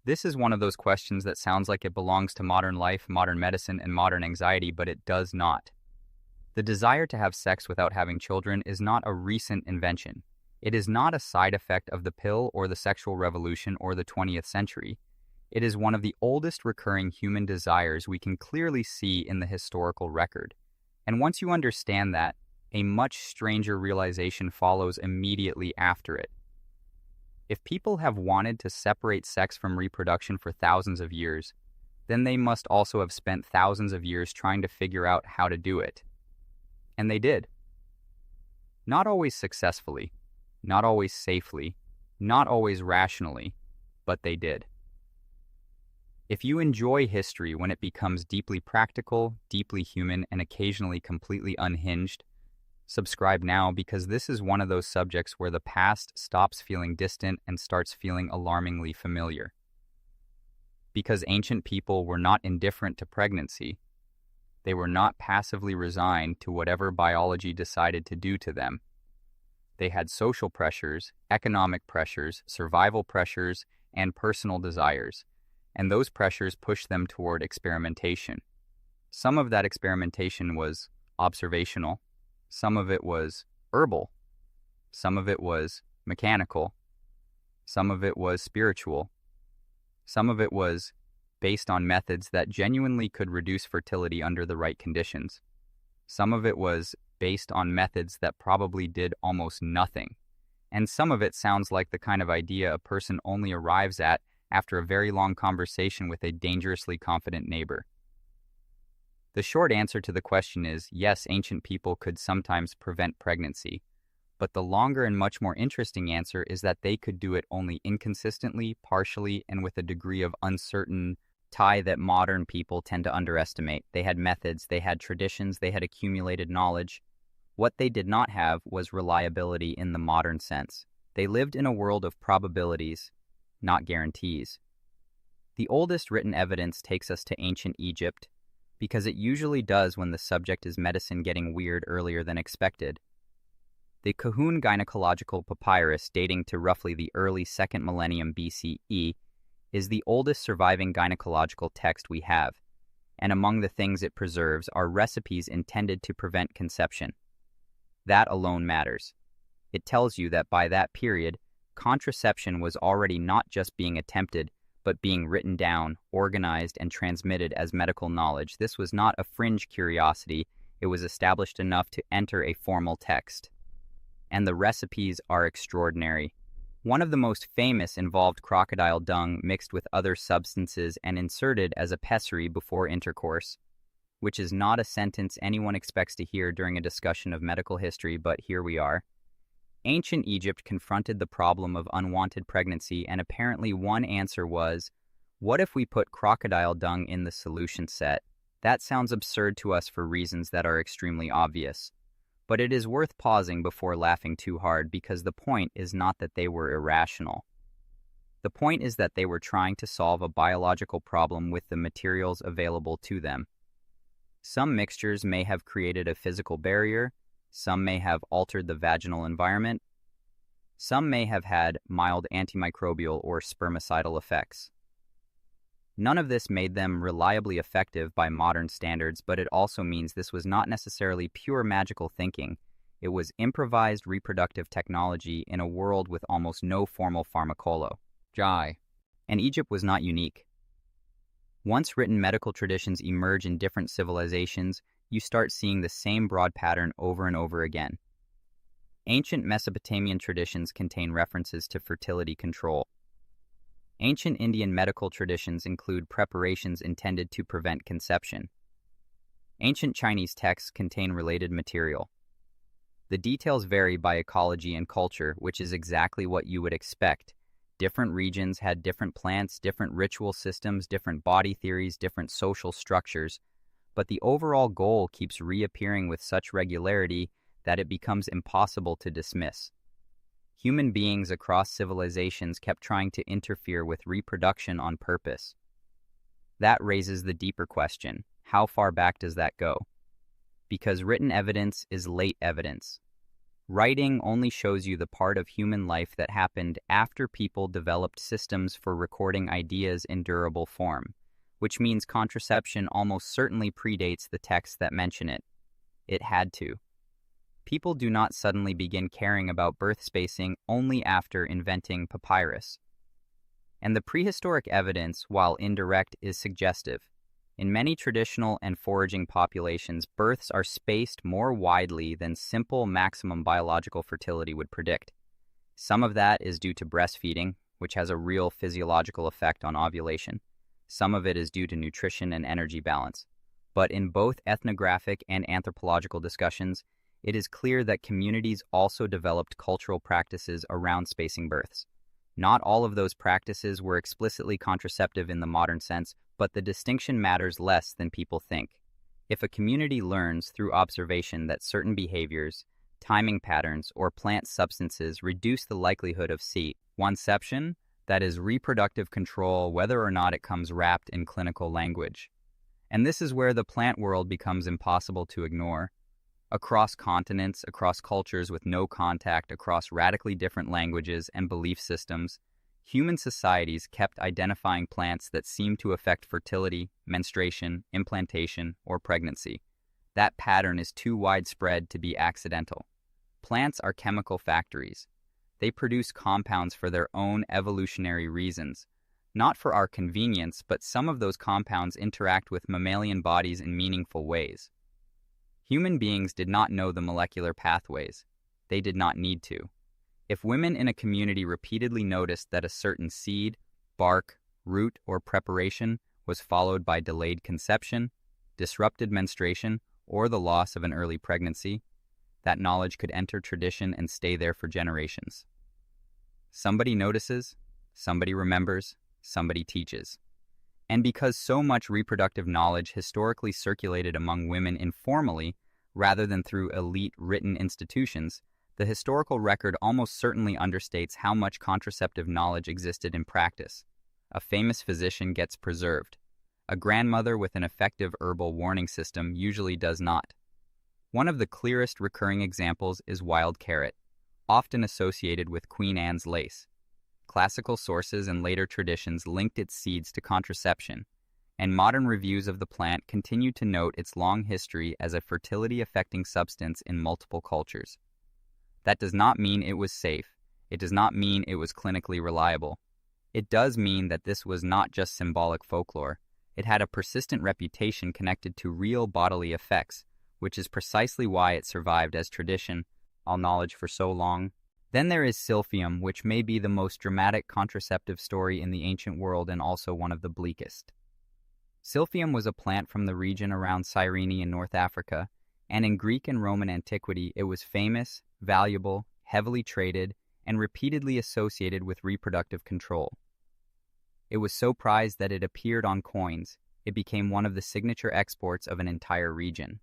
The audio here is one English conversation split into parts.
This is one of those questions that sounds like it belongs to modern life, modern medicine, and modern anxiety, but it does not. The desire to have sex without having children is not a recent invention. It is not a side effect of the pill or the sexual revolution or the 20th century. It is one of the oldest recurring human desires we can clearly see in the historical record. And once you understand that, a much stranger realization follows immediately after it. If people have wanted to separate sex from reproduction for thousands of years, then they must also have spent thousands of years trying to figure out how to do it. And they did. Not always successfully, not always safely, not always rationally, but they did. If you enjoy history when it becomes deeply practical, deeply human, and occasionally completely unhinged, subscribe now, because this is one of those subjects where the past stops feeling distant and starts feeling alarmingly familiar. Because ancient people were not indifferent to pregnancy. They were not passively resigned to whatever biology decided to do to them. They had social pressures, economic pressures, survival pressures, and personal desires, and those pressures pushed them toward experimentation. Some of that experimentation was observational, some of it was herbal, some of it was mechanical, some of it was spiritual, some of it was based on methods that genuinely could reduce fertility under the right conditions. Some of it was based on methods that probably did almost nothing. And some of it sounds like the kind of idea a person only arrives at after a very long conversation with a dangerously confident neighbor. The short answer to the question is, yes, ancient people could sometimes prevent pregnancy, but the longer and much more interesting answer is that they could do it only inconsistently, partially, and with a degree of uncertain tie that modern people tend to underestimate. They had methods, they had traditions, they had accumulated knowledge. What they did not have was reliability in the modern sense. They lived in a world of probabilities, not guarantees. The oldest written evidence takes us to ancient Egypt, because it usually does when the subject is medicine getting weird earlier than expected. The Kahun gynecological papyrus, dating to roughly the early 2nd millennium BCE, is the oldest surviving gynecological text we have, and among the things it preserves are recipes intended to prevent conception. That alone matters. It tells you that by that period, contraception was already not just being attempted, but being written down, organized, and transmitted as medical knowledge. This was not a fringe curiosity, it was established enough to enter a formal text. And the recipes are extraordinary. One of the most famous involved crocodile dung mixed with other substances and inserted as a pessary before intercourse, which is not a sentence anyone expects to hear during a discussion of medical history, but here we are. Ancient Egypt confronted the problem of unwanted pregnancy, and apparently one answer was, what if we put crocodile dung in the solution set? That sounds absurd to us for reasons that are extremely obvious. But it is worth pausing before laughing too hard, because the point is not that they were irrational. The point is that they were trying to solve a biological problem with the materials available to them. Some mixtures may have created a physical barrier, some may have altered the vaginal environment, some may have had mild antimicrobial or spermicidal effects. None of this made them reliably effective by modern standards, but it also means this was not necessarily pure magical thinking. It was improvised reproductive technology in a world with almost no formal pharmacology. And Egypt was not unique. Once written medical traditions emerge in different civilizations, you start seeing the same broad pattern over and over again. Ancient Mesopotamian traditions contain references to fertility control. Ancient Indian medical traditions include preparations intended to prevent conception. Ancient Chinese texts contain related material. The details vary by ecology and culture, which is exactly what you would expect. Different regions had different plants, different ritual systems, different body theories, different social structures, but the overall goal keeps reappearing with such regularity that it becomes impossible to dismiss. Human beings across civilizations kept trying to interfere with reproduction on purpose. That raises the deeper question, how far back does that go? Because written evidence is late evidence. Writing only shows you the part of human life that happened after people developed systems for recording ideas in durable form, which means contraception almost certainly predates the texts that mention it. It had to. People do not suddenly begin caring about birth spacing only after inventing papyrus. And the prehistoric evidence, while indirect, is suggestive. In many traditional and foraging populations, births are spaced more widely than simple maximum biological fertility would predict. Some of that is due to breastfeeding, which has a real physiological effect on ovulation. Some of it is due to nutrition and energy balance. But in both ethnographic and anthropological discussions, it is clear that communities also developed cultural practices around spacing births. Not all of those practices were explicitly contraceptive in the modern sense, but the distinction matters less than people think. If a community learns through observation that certain behaviors, timing patterns, or plant substances reduce the likelihood of conception, that is reproductive control, whether or not it comes wrapped in clinical language. And this is where the plant world becomes impossible to ignore. Across continents, across cultures with no contact, across radically different languages and belief systems, human societies kept identifying plants that seemed to affect fertility, menstruation, implantation, or pregnancy. That pattern is too widespread to be accidental. Plants are chemical factories. They produce compounds for their own evolutionary reasons. Not for our convenience, but some of those compounds interact with mammalian bodies in meaningful ways. Human beings did not know the molecular pathways. They did not need to. If women in a community repeatedly noticed that a certain seed, bark, root, or preparation was followed by delayed conception, disrupted menstruation, or the loss of an early pregnancy, that knowledge could enter tradition and stay there for generations. Somebody notices, somebody remembers, somebody teaches. And because so much reproductive knowledge historically circulated among women informally, rather than through elite written institutions, the historical record almost certainly understates how much contraceptive knowledge existed in practice. A famous physician gets preserved. A grandmother with an effective herbal warning system usually does not. One of the clearest recurring examples is wild carrot, often associated with Queen Anne's lace. Classical sources and later traditions linked its seeds to contraception, and modern reviews of the plant continue to note its long history as a fertility-affecting substance in multiple cultures. That does not mean it was safe. It does not mean it was clinically reliable. It does mean that this was not just symbolic folklore. It had a persistent reputation connected to real bodily effects, which is precisely why it survived as tradition, all knowledge for so long. Then there is silphium, which may be the most dramatic contraceptive story in the ancient world and also one of the bleakest. Silphium was a plant from the region around Cyrene in North Africa, and in Greek and Roman antiquity it was famous, valuable, heavily traded, and repeatedly associated with reproductive control. It was so prized that it appeared on coins. It became one of the signature exports of an entire region.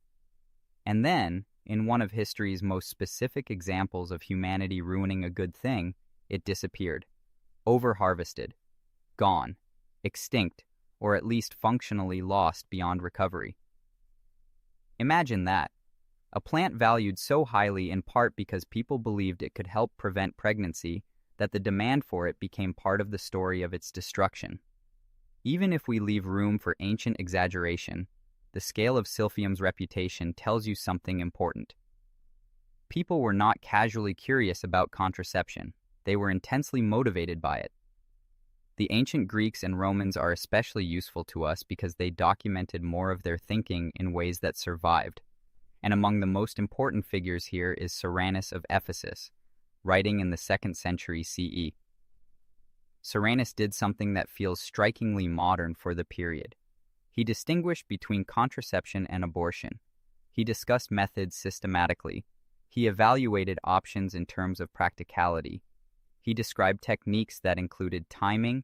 And then, in one of history's most specific examples of humanity ruining a good thing, it disappeared. Over-harvested. Gone. Extinct, or at least functionally lost beyond recovery. Imagine that. A plant valued so highly in part because people believed it could help prevent pregnancy that the demand for it became part of the story of its destruction. Even if we leave room for ancient exaggeration, the scale of silphium's reputation tells you something important. People were not casually curious about contraception. They were intensely motivated by it. The ancient Greeks and Romans are especially useful to us because they documented more of their thinking in ways that survived. And among the most important figures here is Soranus of Ephesus, writing in the 2nd century CE. Soranus did something that feels strikingly modern for the period. He distinguished between contraception and abortion. He discussed methods systematically. He evaluated options in terms of practicality. He described techniques that included timing,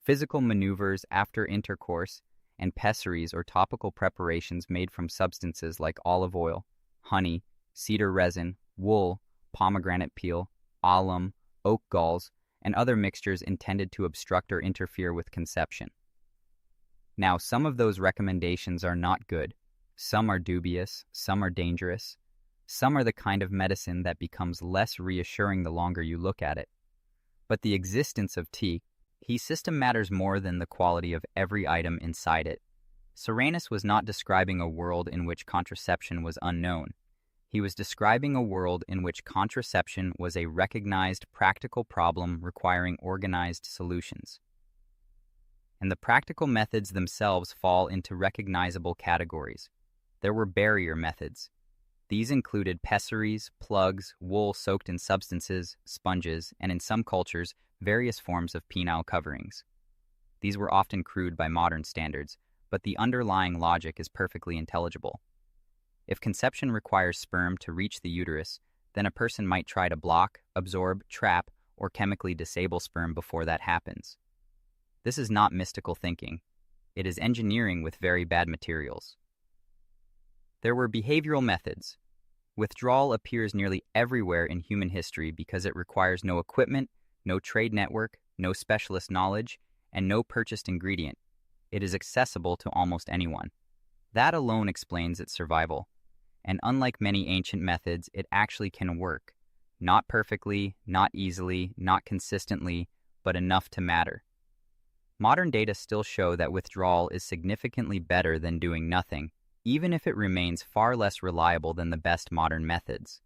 physical maneuvers after intercourse, and pessaries or topical preparations made from substances like olive oil, honey, cedar resin, wool, pomegranate peel, alum, oak galls, and other mixtures intended to obstruct or interfere with conception. Now, some of those recommendations are not good. Some are dubious, some are dangerous. Some are the kind of medicine that becomes less reassuring the longer you look at it. But the existence of he system matters more than the quality of every item inside it. Soranus was not describing a world in which contraception was unknown. He was describing a world in which contraception was a recognized practical problem requiring organized solutions. And the practical methods themselves fall into recognizable categories. There were barrier methods. These included pessaries, plugs, wool soaked in substances, sponges, and in some cultures, various forms of penile coverings. These were often crude by modern standards, but the underlying logic is perfectly intelligible. If conception requires sperm to reach the uterus, then a person might try to block, absorb, trap, or chemically disable sperm before that happens. This is not mystical thinking. It is engineering with very bad materials. There were behavioral methods. Withdrawal appears nearly everywhere in human history because it requires no equipment, no trade network, no specialist knowledge, and no purchased ingredient. It is accessible to almost anyone. That alone explains its survival. And unlike many ancient methods, it actually can work. Not perfectly, not easily, not consistently, but enough to matter. Modern data still show that withdrawal is significantly better than doing nothing, even if it remains far less reliable than the best modern methods.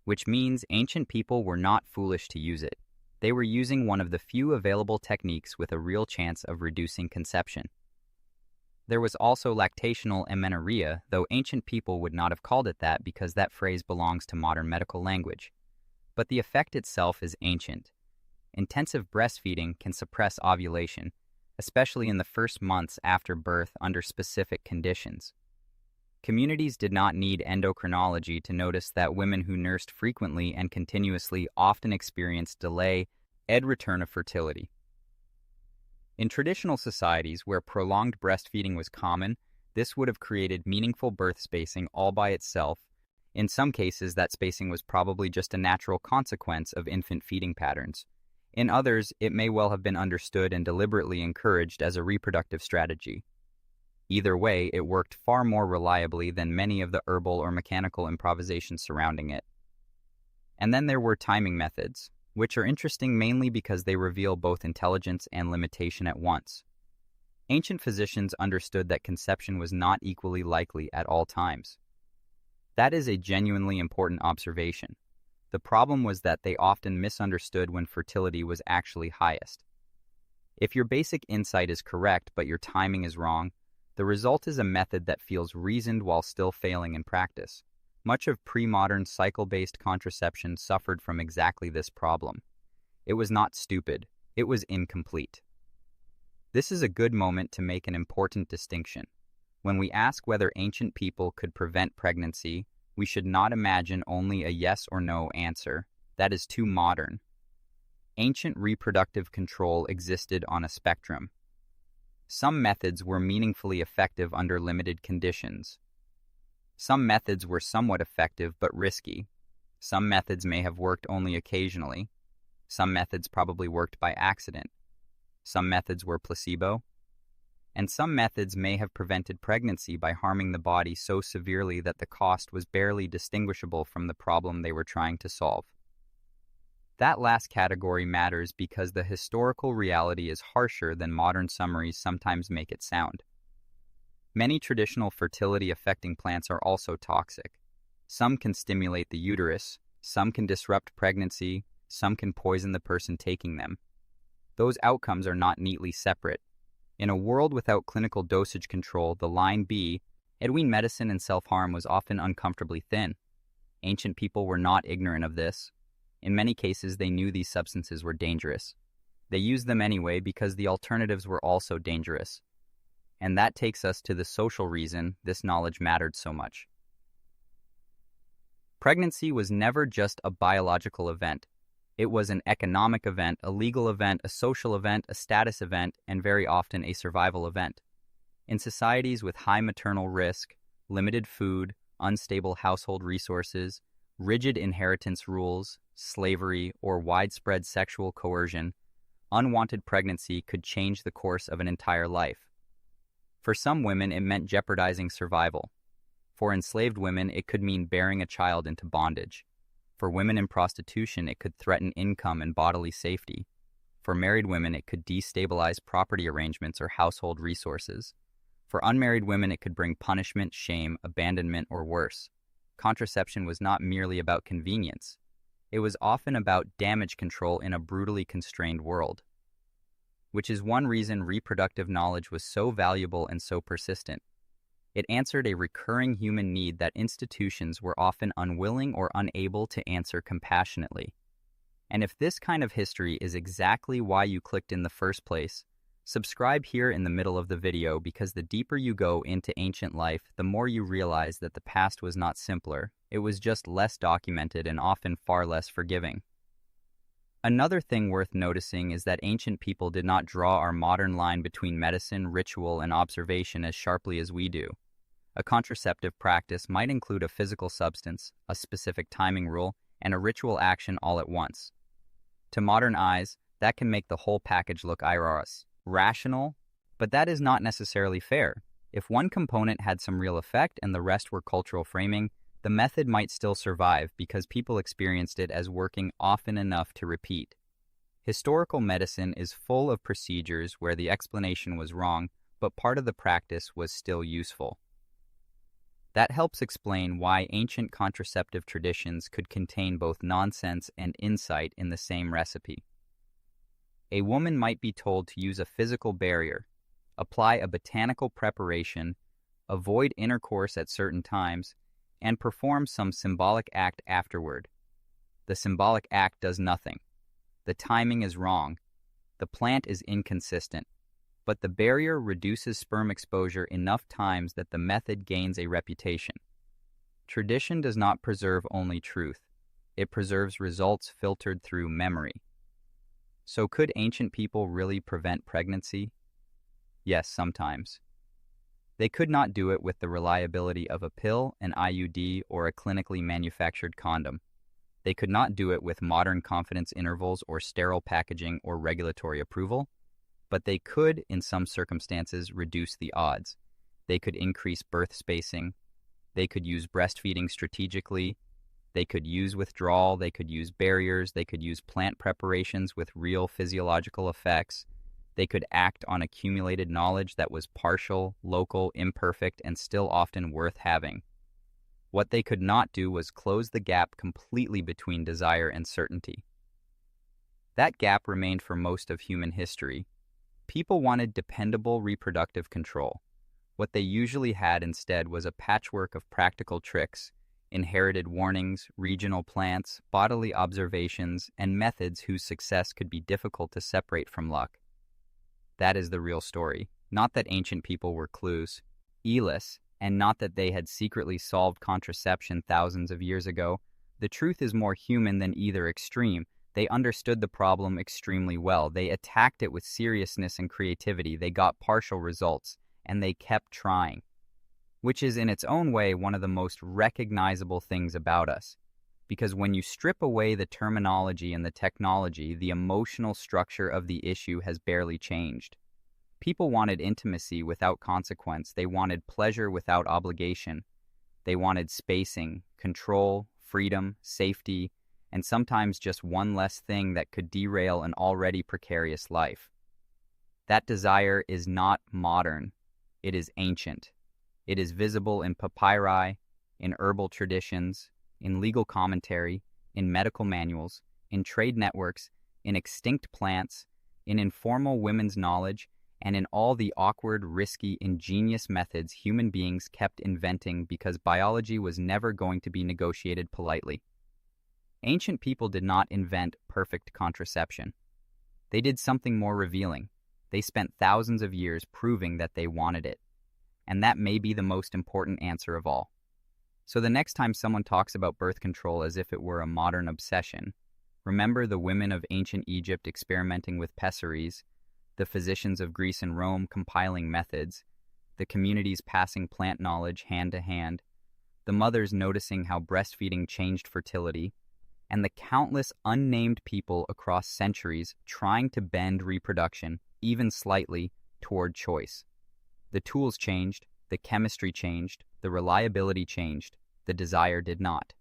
Which means ancient people were not foolish to use it. They were using one of the few available techniques with a real chance of reducing conception. There was also lactational amenorrhea, though ancient people would not have called it that because that phrase belongs to modern medical language. But the effect itself is ancient. Intensive breastfeeding can suppress ovulation, especially in the first months after birth under specific conditions. Communities did not need endocrinology to notice that women who nursed frequently and continuously often experienced delay and return of fertility. In traditional societies where prolonged breastfeeding was common, this would have created meaningful birth spacing all by itself. In some cases, that spacing was probably just a natural consequence of infant feeding patterns. In others, it may well have been understood and deliberately encouraged as a reproductive strategy. Either way, it worked far more reliably than many of the herbal or mechanical improvisations surrounding it. And then there were timing methods, which are interesting mainly because they reveal both intelligence and limitation at once. Ancient physicians understood that conception was not equally likely at all times. That is a genuinely important observation. The problem was that they often misunderstood when fertility was actually highest. If your basic insight is correct but your timing is wrong, the result is a method that feels reasoned while still failing in practice. Much of pre-modern cycle-based contraception suffered from exactly this problem. It was not stupid, it was incomplete. This is a good moment to make an important distinction. When we ask whether ancient people could prevent pregnancy, we should not imagine only a yes or no answer. That is too modern. Ancient reproductive control existed on a spectrum. Some methods were meaningfully effective under limited conditions. Some methods were somewhat effective but risky. Some methods may have worked only occasionally. Some methods probably worked by accident. Some methods were placebo. And some methods may have prevented pregnancy by harming the body so severely that the cost was barely distinguishable from the problem they were trying to solve. That last category matters because the historical reality is harsher than modern summaries sometimes make it sound. Many traditional fertility-affecting plants are also toxic. Some can stimulate the uterus, some can disrupt pregnancy, some can poison the person taking them. Those outcomes are not neatly separate. In a world without clinical dosage control, the line between medicine and self-harm was often uncomfortably thin. Ancient people were not ignorant of this. In many cases, they knew these substances were dangerous. They used them anyway because the alternatives were also dangerous. And that takes us to the social reason this knowledge mattered so much. Pregnancy was never just a biological event. It was an economic event, a legal event, a social event, a status event, and very often a survival event. In societies with high maternal risk, limited food, unstable household resources, rigid inheritance rules, slavery, or widespread sexual coercion, unwanted pregnancy could change the course of an entire life. For some women, it meant jeopardizing survival. For enslaved women, it could mean bearing a child into bondage. For women in prostitution, it could threaten income and bodily safety. For married women, it could destabilize property arrangements or household resources. For unmarried women, it could bring punishment, shame, abandonment, or worse. Contraception was not merely about convenience. It was often about damage control in a brutally constrained world, which is one reason reproductive knowledge was so valuable and so persistent. It answered a recurring human need that institutions were often unwilling or unable to answer compassionately. And if this kind of history is exactly why you clicked in the first place, subscribe here in the middle of the video, because the deeper you go into ancient life, the more you realize that the past was not simpler. It was just less documented and often far less forgiving. Another thing worth noticing is that ancient people did not draw our modern line between medicine, ritual, and observation as sharply as we do. A contraceptive practice might include a physical substance, a specific timing rule, and a ritual action all at once. To modern eyes, that can make the whole package look rational, but that is not necessarily fair. If one component had some real effect and the rest were cultural framing, the method might still survive because people experienced it as working often enough to repeat. Historical medicine is full of procedures where the explanation was wrong, but part of the practice was still useful. That helps explain why ancient contraceptive traditions could contain both nonsense and insight in the same recipe. A woman might be told to use a physical barrier, apply a botanical preparation, avoid intercourse at certain times, and perform some symbolic act afterward. The symbolic act does nothing. The timing is wrong. The plant is inconsistent. But the barrier reduces sperm exposure enough times that the method gains a reputation. Tradition does not preserve only truth. It preserves results filtered through memory. So could ancient people really prevent pregnancy? Yes, sometimes. They could not do it with the reliability of a pill, an IUD, or a clinically manufactured condom. They could not do it with modern confidence intervals or sterile packaging or regulatory approval, but they could, in some circumstances, reduce the odds. They could increase birth spacing. They could use breastfeeding strategically. They could use withdrawal. They could use barriers. They could use plant preparations with real physiological effects. They could act on accumulated knowledge that was partial, local, imperfect, and still often worth having. What they could not do was close the gap completely between desire and certainty. That gap remained for most of human history. People wanted dependable reproductive control. What they usually had instead was a patchwork of practical tricks, inherited warnings, regional plants, bodily observations, and methods whose success could be difficult to separate from luck. That is the real story, not that ancient people were clueless, and not that they had secretly solved contraception thousands of years ago. The truth is more human than either extreme. They understood the problem extremely well. They attacked it with seriousness and creativity. They got partial results, and they kept trying, which is in its own way one of the most recognizable things about us. Because when you strip away the terminology and the technology, the emotional structure of the issue has barely changed. People wanted intimacy without consequence. They wanted pleasure without obligation. They wanted spacing, control, freedom, safety, and sometimes just one less thing that could derail an already precarious life. That desire is not modern. It is ancient. It is visible in papyri, in herbal traditions, in legal commentary, in medical manuals, in trade networks, in extinct plants, in informal women's knowledge, and in all the awkward, risky, ingenious methods human beings kept inventing because biology was never going to be negotiated politely. Ancient people did not invent perfect contraception. They did something more revealing. They spent thousands of years proving that they wanted it. And that may be the most important answer of all. So the next time someone talks about birth control as if it were a modern obsession, remember the women of ancient Egypt experimenting with pessaries, the physicians of Greece and Rome compiling methods, the communities passing plant knowledge hand to hand, the mothers noticing how breastfeeding changed fertility, and the countless unnamed people across centuries trying to bend reproduction, even slightly, toward choice. The tools changed, the chemistry changed, The reliability changed. The desire did not.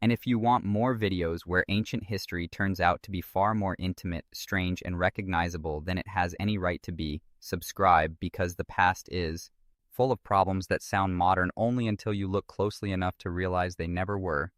And if you want more videos where ancient history turns out to be far more intimate, strange, and recognizable than it has any right to be, subscribe, because the past is full of problems that sound modern only until you look closely enough to realize they never were.